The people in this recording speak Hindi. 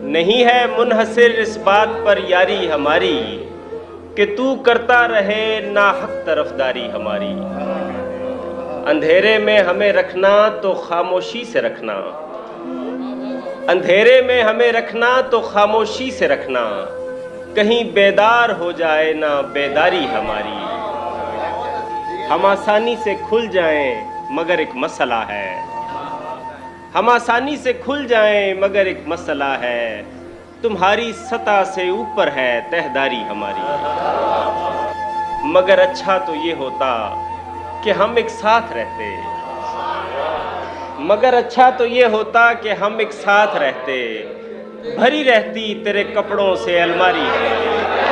नहीं है मुनहसिर इस बात पर यारी हमारी कि तू करता रहे ना हक तरफदारी हमारी। अंधेरे में हमें रखना तो खामोशी से रखना, अंधेरे में हमें रखना तो खामोशी से रखना, कहीं बेदार हो जाए ना बेदारी हमारी। हम आसानी से खुल जाएं मगर एक मसला है, हम आसानी से खुल जाएं मगर एक मसला है, तुम्हारी सतह से ऊपर है तहदारी हमारी। मगर अच्छा तो ये होता कि हम एक साथ रहते, मगर अच्छा तो ये होता कि हम एक साथ रहते, भरी रहती तेरे कपड़ों से अलमारी हमारी।